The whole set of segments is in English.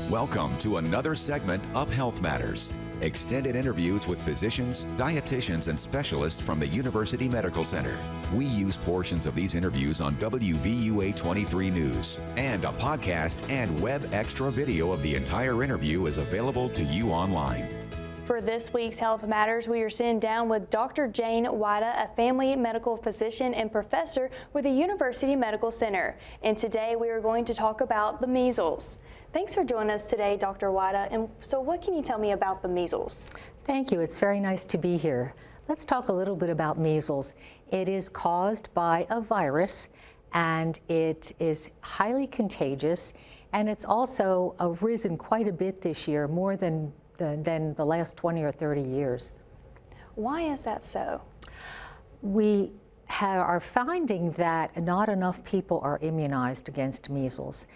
Welcome to another segment of Health Matters. Extended interviews with physicians, dietitians, and specialists from the University Medical Center. We use portions of these interviews on WVUA 23 News, and a podcast and web extra video of the entire interview is available to you online. For this week's Health Matters, we are sitting down with Dr. Jane Weida, a family medical physician and professor with the University Medical Center. And today we are going to talk about the measles. Thanks for joining us today, Dr. Weida. And so what can you tell me about the measles? Thank you. It's very nice to be here. Let's talk a little bit about measles. It is caused by a virus, and it is highly contagious, and it's also risen quite a bit this year, more than the last 20 or 30 years. Why is that so? We are finding that not enough people are immunized against measles.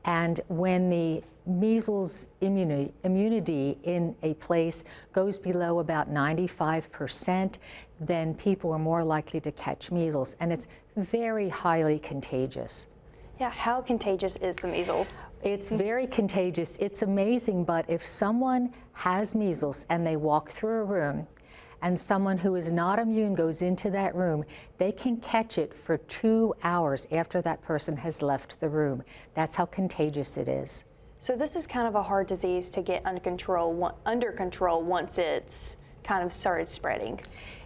And when the measles immunity in a place goes below about 95%, then people are more likely to catch measles. And it's very highly contagious. Yeah, how contagious is the measles? It's very contagious. It's amazing, but if someone has measles and they walk through a room and someone who is not immune goes into that room, they can catch it for 2 hours after that person has left the room. That's how contagious it is. So this is kind of a hard disease to get under control once it's kind of started spreading.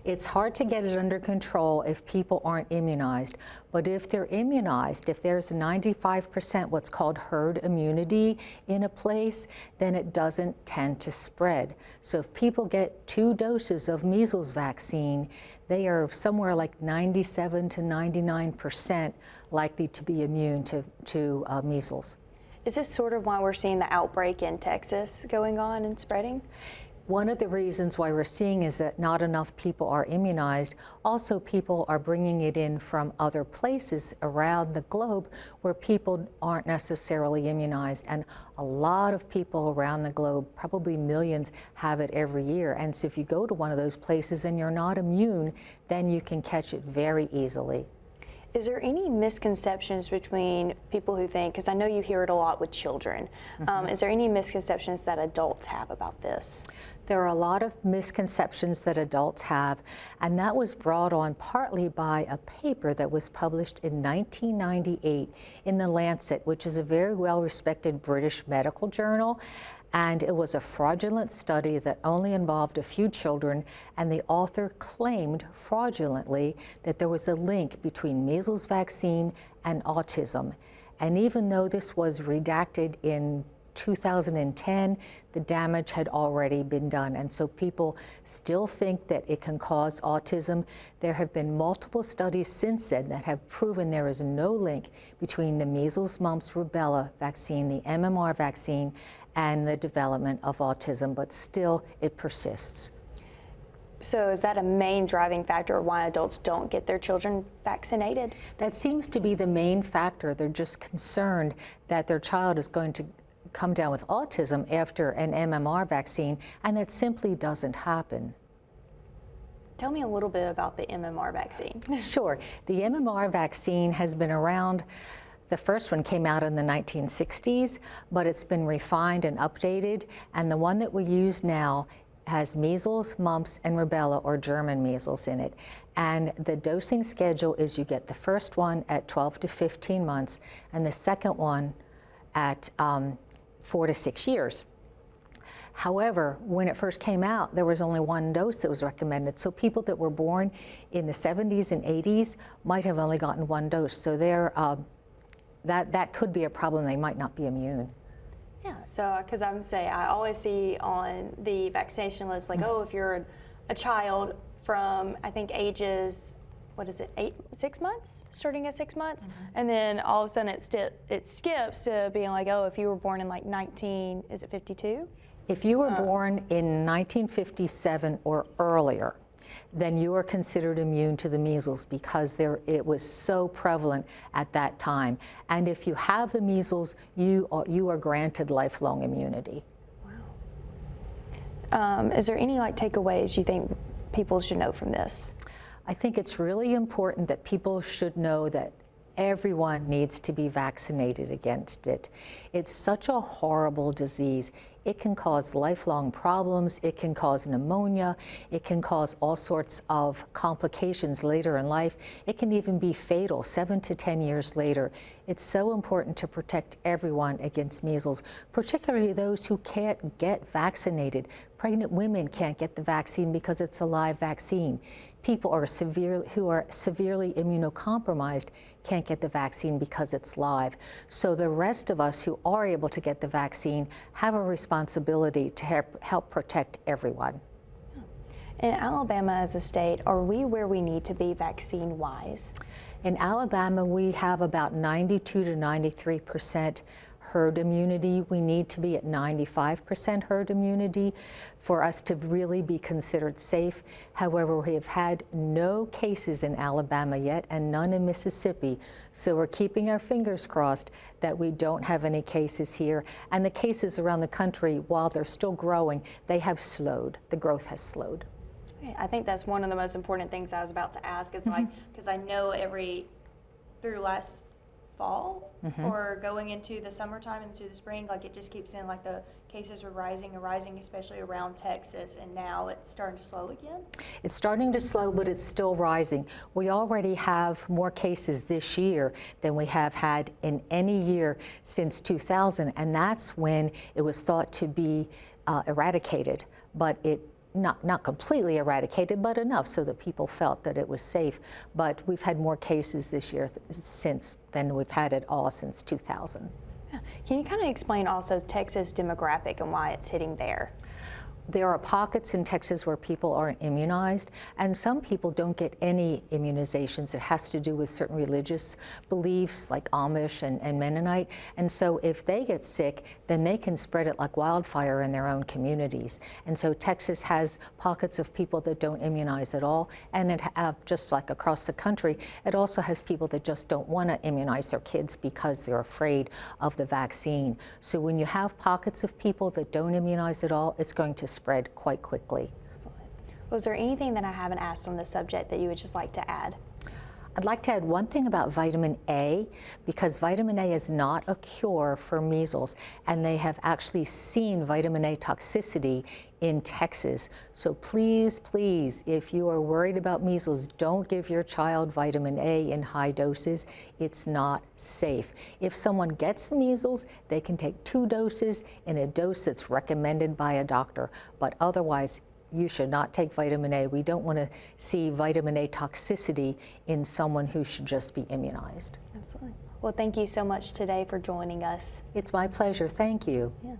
It's hard to get it under control if people aren't immunized, but if they're immunized, if there's 95% what's called herd immunity in a place, then it doesn't tend to spread. So if people get 2 doses of measles vaccine, they are somewhere like 97 to 99% likely to be immune to measles. Is this sort of why we're seeing the outbreak in Texas going on and spreading? One of the reasons why we're seeing is that not enough people are immunized. Also, people are bringing it in from other places around the globe where people aren't necessarily immunized. And a lot of people around the globe, probably millions, have it every year. And so if you go to one of those places and you're not immune, then you can catch it very easily. Is there any misconceptions between people who think, because I know you hear it a lot with children, is there any misconceptions that adults have about this? There are a lot of misconceptions that adults have, and that was brought on partly by a paper that was published in 1998 in The Lancet, which is a very well-respected British medical journal. And it was a fraudulent study that only involved a few children, and the author claimed fraudulently that there was a link between measles vaccine and autism. And even though this was redacted in 2010, the damage had already been done. And so people still think that it can cause autism. There have been multiple studies since then that have proven there is no link between the measles, mumps, rubella vaccine, the MMR vaccine, and the development of autism, but still it persists. So is that a main driving factor of why adults don't get their children vaccinated? That seems to be the main factor. They're just concerned that their child is going to come down with autism after an MMR vaccine, and that simply doesn't happen. Tell me a little bit about the MMR vaccine. Sure. The MMR vaccine has been around. The first one came out in the 1960s, but it's been refined and updated, and the one that we use now has measles, mumps, and rubella, or German measles, in it. And the dosing schedule is you get the first one at 12 to 15 months, and the second one at 4 to 6 years. However, when it first came out, there was only 1 dose that was recommended. So people that were born in the 70s and 80s might have only gotten 1 dose. So that could be a problem. They might not be immune. Yeah, so because I always see on the vaccination list, like, oh, if you're a child from, I think, ages, 6 months, starting at 6 months, and then all of a sudden it skips to being like, oh, if you were born in like 52? If you were born in 1957 or earlier, then you are considered immune to the measles because it was so prevalent at that time. And if you have the measles, you are granted lifelong immunity. Wow. Is there any takeaways you think people should know from this? I think it's really important that people should know that Everyone needs to be vaccinated against it. It's such a horrible disease. It can cause lifelong problems, it can cause pneumonia, it can cause all sorts of complications later in life. It can even be fatal 7 to 10 years later. It's so important to protect everyone against measles, particularly those who can't get vaccinated. Pregnant women can't get the vaccine because it's a live vaccine. People who are severely immunocompromised can't get the vaccine because it's live. So the rest of us who are able to get the vaccine have a responsibility to help protect everyone. In Alabama as a state, are we where we need to be vaccine-wise? In Alabama, we have about 92 to 93% herd immunity. We need to be at 95% herd immunity for us to really be considered safe. However, we have had no cases in Alabama yet and none in Mississippi. So we're keeping our fingers crossed that we don't have any cases here. And the cases around the country, while they're still growing, they have slowed. The growth has slowed. I think that's one of the most important things I was about to ask. It's like, because I know through last fall or going into the summertime into the spring, like it just keeps saying like the cases were rising and rising, especially around Texas, and now it's starting to slow again? It's starting to slow, but it's still rising. We already have more cases this year than we have had in any year since 2000, and that's when it was thought to be eradicated, but not completely eradicated, but enough so that people felt that it was safe. But we've had more cases this year than we've had at all since 2000. Yeah. Can you kind of explain also Texas demographic and why it's hitting there? There are pockets in Texas where people aren't immunized, and some people don't get any immunizations. It has to do with certain religious beliefs like Amish and Mennonite. And so if they get sick, then they can spread it like wildfire in their own communities. And so Texas has pockets of people that don't immunize at all. And just like across the country, it also has people that just don't want to immunize their kids because they're afraid of the vaccine. So when you have pockets of people that don't immunize at all, it's going to spread quite quickly. Was there anything that I haven't asked on this subject that you would just like to add? I'd like to add one thing about vitamin A, because vitamin A is not a cure for measles, and they have actually seen vitamin A toxicity in Texas. So please, please, if you are worried about measles, don't give your child vitamin A in high doses. It's not safe. If someone gets the measles, they can take 2 doses in a dose that's recommended by a doctor, but otherwise, you should not take vitamin A. We don't want to see vitamin A toxicity in someone who should just be immunized. Absolutely. Well, thank you so much today for joining us. It's my pleasure. Thank you. Yeah.